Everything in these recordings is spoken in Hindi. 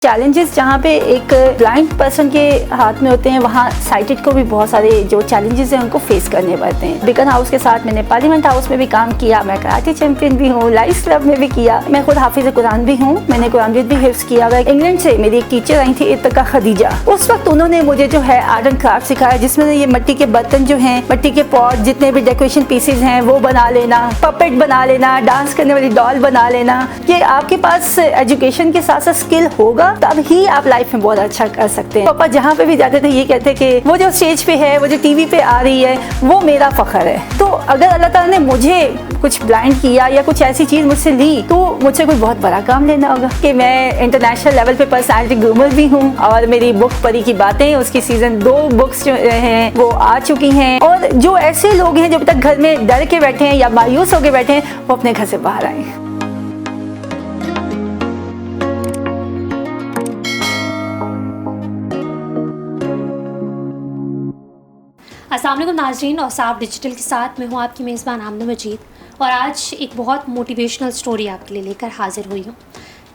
चैलेंजेस जहाँ पे एक ब्लाइंड पर्सन के हाथ में होते हैं, वहाँ साइटेड को भी बहुत सारे जो चैलेंजेस हैं उनको फेस करने पड़ते हैं। बिकन हाउस के साथ मैंने पार्लियामेंट हाउस में भी काम किया, मैं कराटे चैंपियन भी हूँ, लाइफ क्लब में भी किया, मैं खुद हाफिज कुरान भी हूँ, मैंने कुरान भी हिफ्ज किया हुआ। इंग्लैंड से मेरी एक टीचर आई थी इत्तका खदीजा, उस वक्त उन्होंने मुझे जो है आर्ट एंड क्राफ्ट सिखाया, जिसमें ये मिट्टी के बर्तन जो हैं, मिट्टी के पॉट, जितने भी डेकोरेशन पीसेज हैं वो बना लेना, पपेट बना लेना, डांस करने वाली डॉल बना लेना। ये आपके पास एजुकेशन के साथ साथ स्किल होगा तब ही आप लाइफ में बहुत अच्छा कर सकते हैं। पापा जहाँ पे भी जाते थे ये कहते कि वो जो स्टेज पे है, वो जो टीवी पे आ रही है, वो मेरा फख्र है। तो अगर अल्लाह ताला ने मुझे कुछ ब्लाइंड किया या कुछ ऐसी चीज मुझसे ली तो मुझसे कोई बहुत बड़ा काम लेना होगा। कि मैं इंटरनेशनल लेवल पे पर्सनैलिटी ग्रूमर भी हूँ और मेरी बुक परी की बातें, उसकी सीजन 2 बुक्स जो हैं वो आ चुकी हैं। और जो ऐसे लोग हैं जो अभी तक घर में डर के बैठे हैं या मायूस होकर बैठे हैं, वो अपने घर से बाहर आए। अस्सलाम वालेकुम नाज़रीन, और साफ डिजिटल के साथ मैं हूँ आपकी मेज़बान आमना मजीद, और आज एक बहुत मोटिवेशनल स्टोरी आपके लिए लेकर हाज़िर हुई हूँ।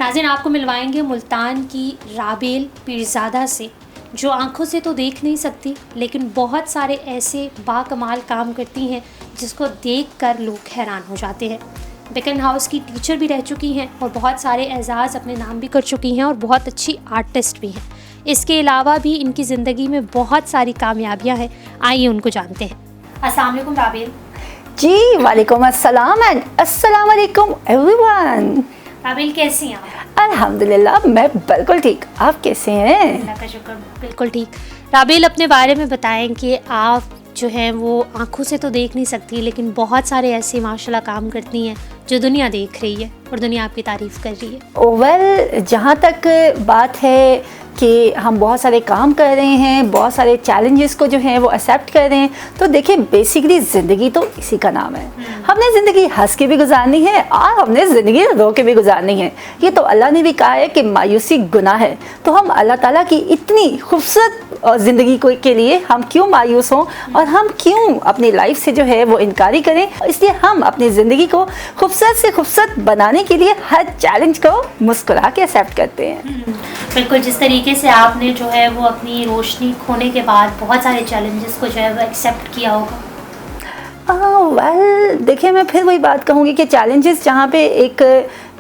नाज़रीन, आपको मिलवाएंगे मुल्तान की राबेल पीरज़ादा से, जो आंखों से तो देख नहीं सकती लेकिन बहुत सारे ऐसे बाकमाल काम करती हैं जिसको देखकर लोग हैरान हो जाते हैं। बिकन हाउस की टीचर भी रह चुकी हैं और बहुत सारे एजाज़ अपने नाम भी कर चुकी हैं और बहुत अच्छी आर्टिस्ट भी हैं। इसके अलावा भी इनकी ज़िंदगी में बहुत सारी कामयाबियां हैं। आइए उनको जानते हैं। अस्सलाम वालेकुम राबेल जी। वालेकुम अस्सलाम एंड अस्सलाम वालेकुम एवरीवन। राबेल कैसी हैं आप? अल्हम्दुलिल्लाह, मैं बिल्कुल ठीक। आप कैसे हैं? अल्लाह का शुक्र, बिल्कुल ठीक। राबेल, अपने बारे में बताएं कि आप जो हैं वो आंखों से तो देख नहीं सकती लेकिन बहुत सारे ऐसे माशाल्लाह काम करती हैं जो दुनिया देख रही है और दुनिया आपकी तारीफ़ कर रही है। वेल, जहाँ तक बात है कि हम बहुत सारे काम कर रहे हैं, बहुत सारे चैलेंजेस को जो है वो एक्सेप्ट कर रहे हैं, तो देखिए बेसिकली ज़िंदगी तो इसी का नाम है। हमने ज़िंदगी हंस के भी गुजारनी है और हमने ज़िंदगी रो के भी गुजारनी है। ये तो अल्लाह ने भी कहा है कि मायूसी गुनाह है। तो हम अल्लाह ताला की इतनी खूबसूरत ज़िंदगी के लिए हम क्यों मायूस हों और हम क्यों अपनी लाइफ से जो है वो इनकारी करें। इसलिए हम अपनी ज़िंदगी को खूबसूरत से खूबसूरत बनाने के लिए हर चैलेंज को मुस्कुरा के एक्सेप्ट करते हैं। बिल्कुल, जिस तरीके से आपने जो है वो अपनी रोशनी खोने के बाद बहुत सारे चैलेंजेस को जो है वो एक्सेप्ट किया होगा। वेल, देखिए मैं फिर वही बात कहूँगी कि चैलेंजेस जहाँ पे एक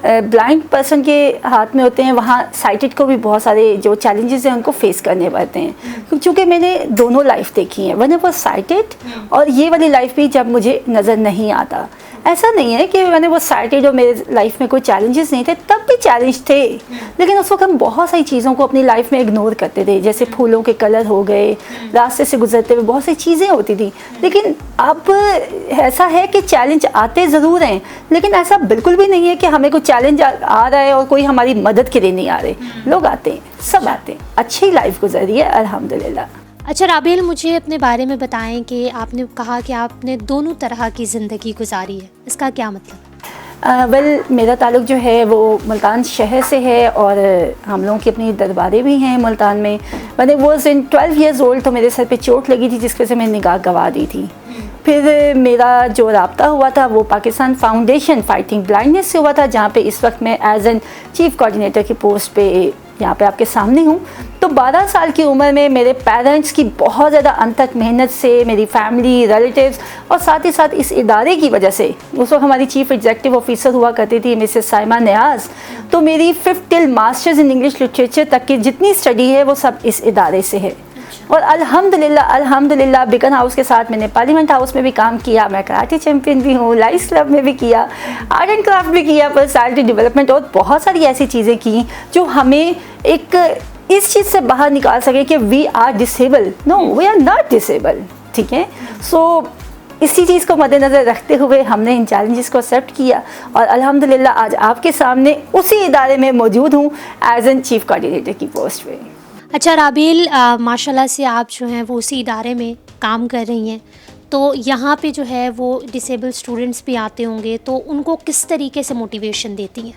ब्लाइंड पर्सन के हाथ में होते हैं, वहाँ साइटेड को भी बहुत सारे जो चैलेंजेस हैं उनको फेस करने पड़ते हैं। क्योंकि मैंने दोनों लाइफ देखी है, वन वो साइटेड और ये वाली लाइफ भी जब मुझे नज़र नहीं आता। ऐसा नहीं है कि मैंने वो साइटेड और मेरे लाइफ में कोई चैलेंजेस नहीं थे, तब भी चैलेंज थे, लेकिन उस वक्त हम बहुत सारी चीज़ों को अपनी लाइफ में इग्नोर करते थे। जैसे फूलों के कलर हो गए, रास्ते से गुजरते हुए बहुत सारी चीज़ें होती थी। लेकिन अब ऐसा है कि चैलेंज आते ज़रूर हैं, लेकिन ऐसा बिल्कुल भी नहीं है कि हमें कोई चैलेंज आ रहा है और कोई हमारी मदद के लिए नहीं आ रहे। लोग आते हैं, सब आते हैं, अच्छी लाइफ गुजर रही है अल्हम्दुलिल्लाह। अच्छा राबेल, मुझे अपने बारे में बताएं कि आपने कहा कि आपने दोनों तरह की ज़िंदगी गुजारी है, इसका क्या मतलब? वेल, मेरा ताल्लुक़ जो है वो मुल्तान शहर से है और हम लोगों की अपनी दरबारें भी हैं मुल्तान में। मैंने वो 12 ईयर्स ओल्ड तो मेरे सर पे चोट लगी थी जिसकी वजह से मैंने निगाह गंवा दी थी। फिर मेरा जो राब्ता हुआ था वो पाकिस्तान फाउंडेशन फाइटिंग ब्लाइंडनेस से हुआ था, जहाँ पे इस वक्त मैं एज एन चीफ़ कोऑर्डिनेटर की पोस्ट पे यहाँ पे आपके सामने हूँ। तो 12 साल की उम्र में मेरे पेरेंट्स की बहुत ज़्यादा अनथक मेहनत से, मेरी फैमिली, रिलेटिव्स और साथ ही साथ इस इदारे की वजह से, उस वक्त हमारी चीफ़ एग्जीक्यूटिव ऑफिसर हुआ करती थी मिसेस साइमा नियाज़, तो मेरी 5th till masters in English literature तक की जितनी स्टडी है वो सब इस इदारे से है। और अल्हम्दुलिल्लाह बिकन हाउस के साथ मैंने पार्लियामेंट हाउस में भी काम किया, मैं कराटे चैंपियन भी हूँ, लाइफ क्लब में भी किया, आर्ट एंड क्राफ्ट भी किया, पर्सनैलिटी डेवलपमेंट और बहुत सारी ऐसी चीज़ें की जो हमें एक इस चीज़ से बाहर निकाल सके कि we are disable. No, we are not disable. ठीक है, सो इसी चीज़ को मद्देनज़र रखते हुए हमने इन चैलेंजेस को एक्सेप्ट किया और अल्हम्दुलिल्लाह आज आपके सामने उसी इदारे में मौजूद हूँ एज एन चीफ़ कोऑर्डिनेटर की पोस्ट पे। अच्छा राबेल, माशाल्लाह से आप जो हैं वो उसी इदारे में काम कर रही हैं, तो यहाँ पे जो है वो डिसेबल स्टूडेंट्स भी आते होंगे, तो उनको किस तरीके से मोटिवेशन देती हैं?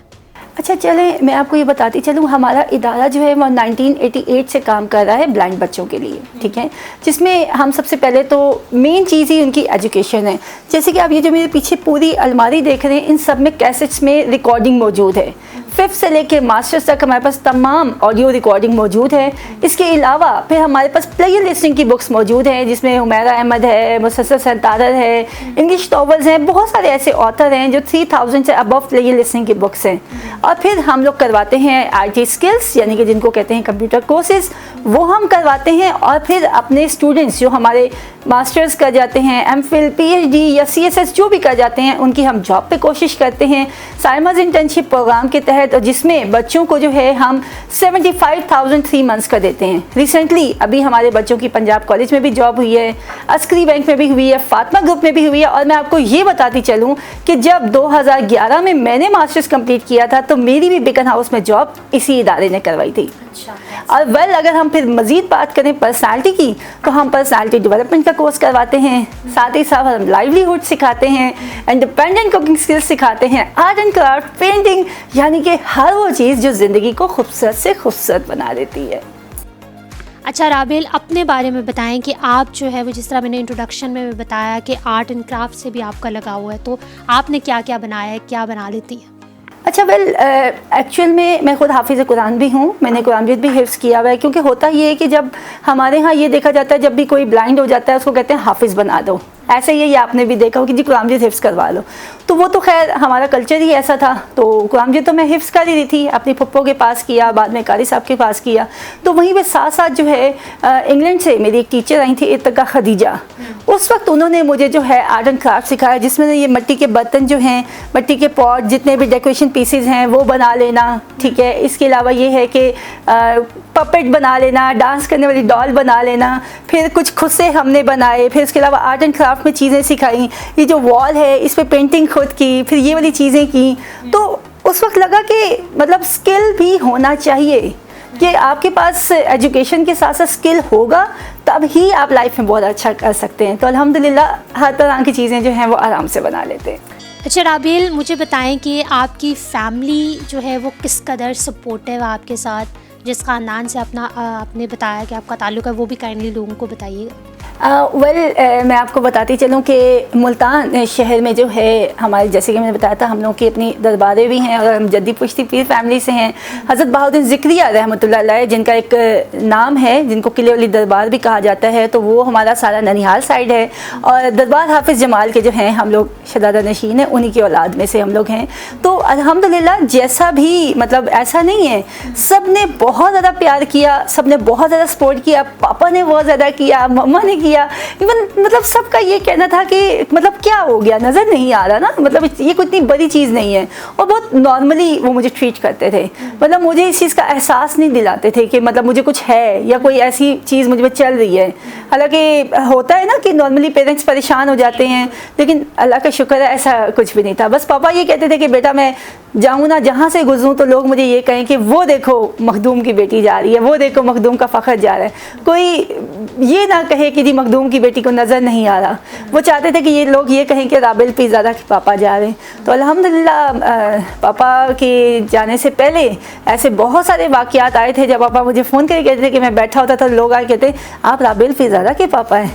अच्छा चलें, मैं आपको ये बताती चलूँ, हमारा इदारा जो है वो 1988 से काम कर रहा है ब्लाइंड बच्चों के लिए। ठीक है, जिसमें हम सबसे पहले तो मेन चीज़ ही उनकी एजुकेशन है। जैसे कि आप ये जो मेरे पीछे पूरी अलमारी देख रहे हैं, इन सब में कैसेट्स में रिकॉर्डिंग मौजूद है। 5th से लेकर मास्टर्स तक हमारे पास तमाम ऑडियो रिकॉर्डिंग मौजूद है। इसके अलावा फिर हमारे पास प्ले लिस्टिंग की बुक्स मौजूद हैं, जिसमें हुमैरा अहमद है, मुसस्सर सरतारर है, इंग्लिश नॉवेल्स हैं, बहुत सारे ऐसे ऑथर हैं जो 3000 से अबव प्ले लिस्टिंग की बुक्स हैं। और फिर हम लोग करवाते हैं IT स्किल्स, यानी कि जिनको कहते हैं कंप्यूटर कोर्सेज, वो हम करवाते हैं। और फिर अपने स्टूडेंट्स जो हमारे मास्टर्स कर जाते हैं, MPhil PhD या CSS जो भी कर जाते हैं, उनकी हम जॉब पे कोशिश करते हैं साइमर्स इंटर्नशिप प्रोग्राम के तहत, और जिसमें बच्चों को जो है हम 75,000 3 मंथ्स का देते हैं। रिसेंटली अभी हमारे बच्चों की पंजाब कॉलेज में भी जॉब हुई है, अस्करी बैंक में भी हुई है, फातिमा ग्रुप में भी हुई है। और मैं आपको ये बताती चलूँ कि जब 2011 में मैंने मास्टर्स कंप्लीट किया था तो मेरी भी बिकन हाउस में जॉब इसी इदारे ने करवाई थी। और अगर हम फिर मज़ीद बात करें पर्सनालिटी की, तो हम पर्सनालिटी डेवलपमेंट का कोर्स करवाते हैं, साथ ही साथ हम लाइवलीहुड सिखाते हैं, इंडिपेंडेंट कुकिंग स्किल्स सिखाते हैं, आर्ट एंड क्राफ्ट, पेंटिंग, यानी कि हर वो चीज़ जो ज़िंदगी को खूबसूरत से खूबसूरत बना देती है। अच्छा राबेल, अपने बारे में बताएं कि आप जो है वो, जिस तरह मैंने इंट्रोडक्शन में बताया कि आर्ट एंड क्राफ्ट से भी आपका लगाव हुआ है, तो आपने क्या क्या बनाया है, क्या बना लेती हैं? अच्छा एक्चुअल में मैं खुद हाफिज़ कुरान भी हूँ, मैंने कुरान भी हिफ्ज़ किया हुआ है। क्योंकि होता ये है कि जब हमारे यहाँ ये देखा जाता है, जब भी कोई ब्लाइंड हो जाता है उसको कहते हैं हाफिज़ बना दो, ऐसे ही आपने भी देखा हो कि जी कुरान हिफ्ज़ करवा लो। तो वो तो खैर हमारा कल्चर ही ऐसा था। तो कुरान तो मैं हिफ्ज़ कर ही रही थी, अपनी पप्पो के पास किया, बाद में कारी साहब के पास किया। तो वहीं पे साथ साथ जो है इंग्लैंड से मेरी एक टीचर आई थी, इर्तिका खदीजा, उस वक्त उन्होंने मुझे जो है आर्ट एंड क्राफ्ट सिखाया, जिसमें ये मिट्टी के बर्तन जो हैं, मिट्टी के पॉट, जितने भी डेकोरेशन पीसेज हैं वो बना लेना, ठीक है। इसके अलावा ये है कि पपेट बना लेना, डांस करने वाली डॉल बना लेना, फिर कुछ खुद से हमने बनाए। फिर इसके अलावा आर्ट एंड क्राफ्ट में चीज़ें सिखाई, ये जो वॉल है इस पर पेंटिंग खुद की, फिर ये वाली चीज़ें की। तो उस वक्त लगा कि मतलब स्किल भी होना चाहिए, कि आपके पास एजुकेशन के साथ साथ स्किल होगा तब ही आप लाइफ में बहुत अच्छा कर सकते हैं। तो अल्हम्दुलिल्लाह हर तरह की चीज़ें जो हैं वो आराम से बना लेते हैं। अच्छा राबेल, मुझे बताएं कि आपकी फैमिली जो है वो किस कदर सपोर्टिव है आपके साथ, जिस ख़ानदान से आपने बताया कि आपका ताल्लुक़ है, वो भी काइंडली लोगों को बताइएगा। मैं आपको बताती चलूँ कि मुल्तान शहर में जो है हमारे, जैसे कि मैंने बताया था, हम लोग की अपनी दरबारें भी हैं और हम जद्दी पुश्ती पीर फैमिली से हैं। हज़रत बहाउद्दीन ज़िक्रिया रहमतुल्लाह अलैह, जिनका एक नाम है, जिनको किले वाली दरबार भी कहा जाता है, तो वो हमारा सारा ननिहाल साइड है। और दरबार हाफिज़ जमाल के जो हैं हम लोग शहज़ादा नशीन हैं, उन्हीं की औलाद में से हम लोग हैं। तो अल्हम्दुलिल्लाह जैसा भी, मतलब ऐसा नहीं है, सब ने बहुत ज़्यादा प्यार किया, सब ने बहुत ज़्यादा सपोर्ट किया, पापा ने बहुत ज़्यादा किया, मम्मा ने किया, इवन मतलब सबका ये कहना था कि मतलब क्या हो गया, नज़र नहीं आ रहा ना, मतलब ये कोई इतनी बड़ी चीज़ नहीं है। और बहुत नॉर्मली वो मुझे ट्रीट करते थे, मतलब मुझे इस चीज़ का एहसास नहीं दिलाते थे कि मतलब मुझे कुछ है या कोई ऐसी चीज़ मुझ में चल रही है। हालांकि होता है ना कि नॉर्मली पेरेंट्स परेशान हो जाते हैं, लेकिन अल्लाह का शुक्र है ऐसा कुछ भी नहीं था। बस पापा ये कहते थे कि बेटा मैं जाऊँ ना, जहाँ से गुजरूँ तो लोग मुझे ये कहें कि वो देखो मखदूम की बेटी जा रही है, वो देखो मखदूम का फ़ख्र जा रहा है, कोई ये ना कहे कि जी मखदूम की बेटी को नज़र नहीं आ रहा। वो चाहते थे कि ये लोग ये कहें कि राबेल पीरज़ादा के पापा जा रहे हैं। तो अल्हम्दुलिल्लाह पापा के जाने से पहले ऐसे बहुत सारे वाक़यात आए थे, जब पापा मुझे फ़ोन करके कहते थे कि मैं बैठा होता था, लोग आए कहते आप राबेल पीरज़ादा के पापा हैं।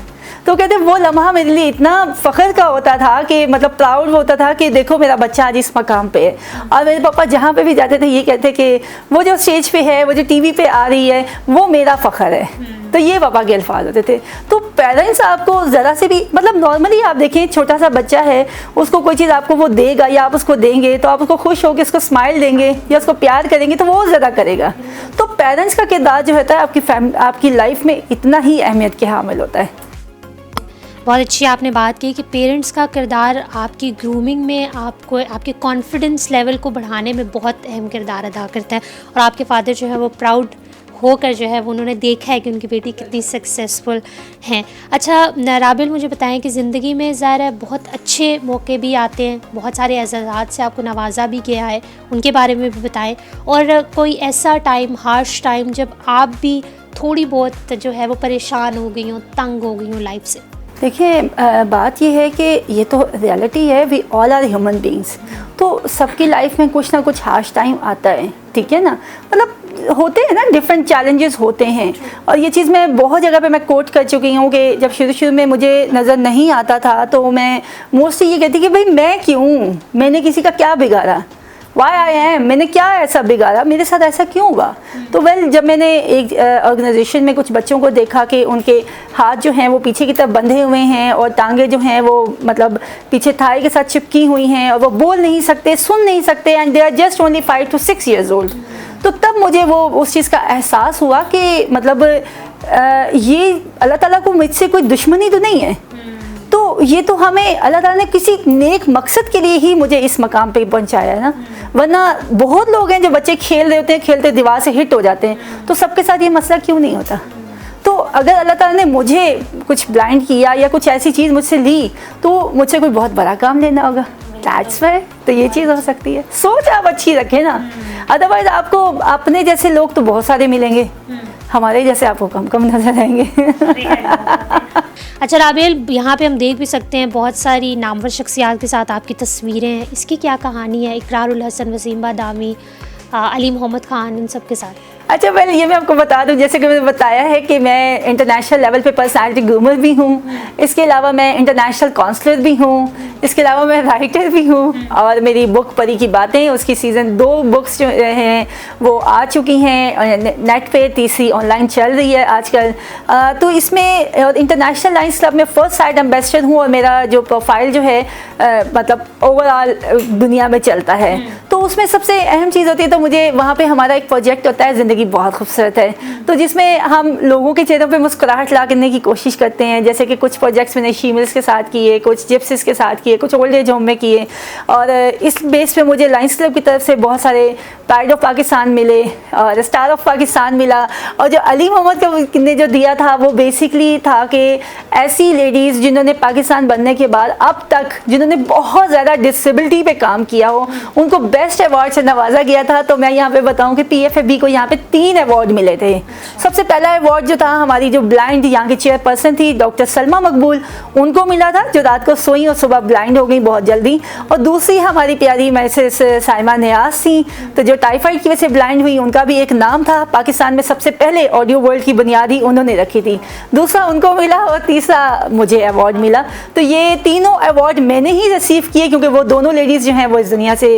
तो कहते वो लम्हा मेरे लिए इतना फ़ख्र का होता था कि मतलब प्राउड होता था कि देखो मेरा बच्चा आज इस मकाम पे है। और मेरे पापा जहाँ पे भी जाते थे ये कहते कि वो जो स्टेज पे है, वो जो टीवी पे आ रही है, वो मेरा फ़ख्र है। तो ये पापा के अल्फाज होते थे। तो पेरेंट्स आपको ज़रा से भी, मतलब नॉर्मली आप देखें छोटा सा बच्चा है, उसको कोई चीज़ आपको वो देगा या आप उसको देंगे तो आप उसको खुश होकर उसको स्माइल देंगे या उसको प्यार करेंगे तो वो ज़्यादा करेगा। तो पेरेंट्स का किरदार जो होता है आपकी लाइफ में इतना ही अहमियत के हामिल होता है। बहुत अच्छी आपने बात की कि पेरेंट्स का किरदार आपकी ग्रूमिंग में आपको, आपके कॉन्फिडेंस लेवल को बढ़ाने में बहुत अहम किरदार अदा करता है। और आपके फादर जो है वो प्राउड होकर जो है वो उन्होंने देखा है कि उनकी बेटी कितनी सक्सेसफुल हैं। अच्छा राबेल, मुझे बताएं कि ज़िंदगी में ज़ाहिर है बहुत अच्छे मौके भी आते हैं, बहुत सारे एजाज़ात से आपको नवाजा भी गया है, उनके बारे में भी बताएं। और कोई ऐसा टाइम, हार्श टाइम, जब आप भी थोड़ी बहुत जो है वो परेशान हो गई हो, तंग हो गई हो लाइफ से? देखिए बात यह है कि ये तो रियलिटी है, we all are human beings. तो सबकी लाइफ में कुछ ना कुछ हार्श टाइम आता है, ठीक है ना, मतलब होते हैं ना, डिफरेंट चैलेंजेस होते हैं। और ये चीज़ मैं बहुत जगह पे मैं कोट कर चुकी हूँ कि जब शुरू में मुझे नज़र नहीं आता था तो मैं मोस्टली ये कहती कि भाई मैं क्यों, मैंने किसी का क्या बिगाड़ा, वाई आई एम, मैंने क्या ऐसा बिगाड़ा, मेरे साथ ऐसा क्यों हुआ। तो जब मैंने एक ऑर्गेनाइजेशन में कुछ बच्चों को देखा कि उनके हाथ जो हैं वो पीछे की तरफ बंधे हुए हैं और टांगे जो हैं वो मतलब पीछे थाई के साथ चिपकी हुई हैं और वो बोल नहीं सकते, सुन नहीं सकते, and they are just only 5 to 6 years old। तो तब मुझे वो उस चीज़ का एहसास हुआ कि मतलब ये अल्लाह ताला को मुझसे कोई दुश्मनी तो नहीं है, तो ये तो हमें अल्लाह ताला ने किसी नेक मकसद के लिए ही मुझे इस मकाम पे पहुंचाया है ना। वरना बहुत लोग हैं जो बच्चे खेल रहे होते हैं, खेलते दीवार से हिट हो जाते हैं, तो सबके साथ ये मसला क्यों नहीं होता। तो अगर अल्लाह ताला ने मुझे कुछ ब्लाइंड किया या कुछ ऐसी चीज़ मुझसे ली तो मुझसे कोई बहुत बड़ा काम लेना होगा, दैट्स व्हाई। तो ये चीज़ हो सकती है, सोच आप अच्छी रखें ना, अदरवाइज आपको अपने जैसे लोग तो बहुत सारे मिलेंगे, हमारे जैसे आपको कम कम नजर आएंगे। अच्छा राबेल, यहाँ पे हम देख भी सकते हैं बहुत सारी नामवर शख्सियात के साथ आपकी तस्वीरें हैं, इसकी क्या कहानी है? इकरारुल हसन, वसीम बादामी, अली मोहम्मद खान, इन सब के साथ। अच्छा ये मैं आपको बता दूं, जैसे कि मैंने बताया है कि मैं इंटरनेशनल लेवल पे पर्सनालिटी ग्रूमर भी हूँ, इसके अलावा मैं इंटरनेशनल काउंसलर भी हूँ, इसके अलावा मैं राइटर भी हूँ, और मेरी बुक परी की बातें, उसकी सीज़न 2 बुक्स जो हैं वो आ चुकी हैं नेट पे, तीसरी ऑनलाइन चल रही है आजकल। तो इसमें और इंटरनेशनल लाइन्स क्लब में फर्स्ट साइड एम्बेसडर हूँ, और मेरा जो प्रोफाइल जो है मतलब ओवरऑल दुनिया में चलता है। तो उसमें सबसे अहम चीज़ होती है, तो मुझे वहाँ पे हमारा एक प्रोजेक्ट होता है ज़िंदगी बहुत खूबसूरत है, तो जिसमें हम लोगों के चेहरों पे मुस्कुराहट ला करने की कोशिश करते हैं। जैसे कि कुछ प्रोजेक्ट्स मैंने शीमिल्स के साथ किए, कुछ जिप्सिस के साथ किए, कुछ ओल्ड एज होम में किए, और इस बेस पे मुझे लायंस क्लब की तरफ से बहुत सारे प्राइड ऑफ पाकिस्तान मिले और स्टार ऑफ पाकिस्तान मिला। और जो अली मोहम्मद ने जो दिया था वो बेसिकली था कि ऐसी लेडीज़ जिन्होंने पाकिस्तान बनने के बाद अब तक जिन्होंने बहुत ज़्यादा डिसेबिलिटी पे काम किया हो, उनको बेस्ट अवार्ड से नवाजा गया था। तो मैं यहाँ पे बताऊँ कि PFAB को यहाँ पे 3 अवार्ड मिले थे। सबसे पहला अवार्ड जो था हमारी जो ब्लाइंड यहाँ की चेयरपर्सन थी डॉक्टर सलमा मकबूल, उनको मिला था, जो रात को सोई और सुबह ब्लाइंड हो गई बहुत जल्दी। और दूसरी हमारी प्यारी मैसेस साइमा नियाज थी, तो जो टाइफाइड की वजह से ब्लाइंड हुई, उनका भी एक नाम था। पाकिस्तान में सबसे पहले ऑडियो वर्ल्ड की बुनियादी उन्होंने रखी थी, दूसरा उनको मिला और तीसरा मुझे अवार्ड मिला। तो ये तीनों अवार्ड मैंने ही रिसीव किए, क्योंकि वो दोनों लेडीज़ जो हैं वो इस दुनिया से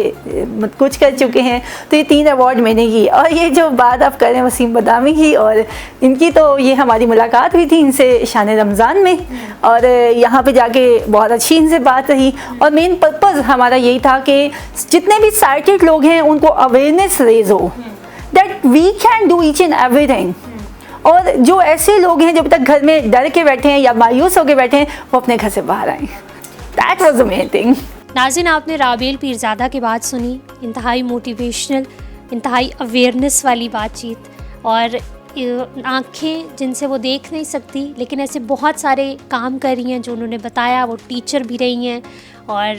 कुछ कर चुके हैं। तो ये 3 अवार्ड मैंने की। और ये जो बात आप कर रहे हैं वसीम बादामी की, और इनकी तो ये हमारी मुलाकात हुई थी इनसे शान रमज़ान में, और यहाँ पे जाके बहुत अच्छी इनसे बात रही। और मेन पर्पज़ हमारा यही था कि जितने भी साइटेड लोग हैं उनको अवेयरनेस रेज हो that we can do each and everything. और जो ऐसे लोग हैं जो अभी तक घर में डर के बैठे हैं या मायूस होकर बैठे हैं, वो अपने घर से बाहर आएँ। That was the main thing. नाज़रीन, आपने राबेल पीरज़ादा की बात सुनी, इंतहाई मोटिवेशनल, इंतहाई अवेयरनेस वाली बातचीत, और आँखें जिनसे वो देख नहीं सकती लेकिन ऐसे बहुत सारे काम कर रही हैं जो उन्होंने बताया। वो टीचर भी रही हैं, और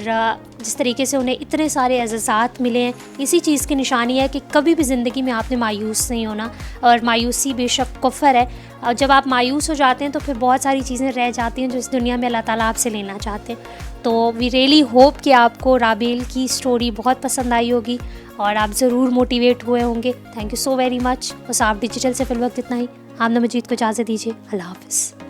जिस तरीके से उन्हें इतने सारे एज़ाज़ात मिले हैं, इसी चीज़ की निशानी है कि कभी भी ज़िंदगी में आपने मायूस नहीं होना। और मायूसी बेशक कुफ़र है, और जब आप मायूस हो जाते हैं तो फिर बहुत सारी चीज़ें रह जाती हैं जो इस दुनिया में अल्लाह ताला आपसे लेना चाहते हैं। तो वी रियली होप कि आपको राबेल की स्टोरी बहुत पसंद आई होगी और आप ज़रूर मोटिवेट हुए होंगे। Thank you so very much. Wasaf digital से फिलवक्त इतना ही। आमना मजीद को इजाज़त दीजिए। अल्लाह हाफ़िज़।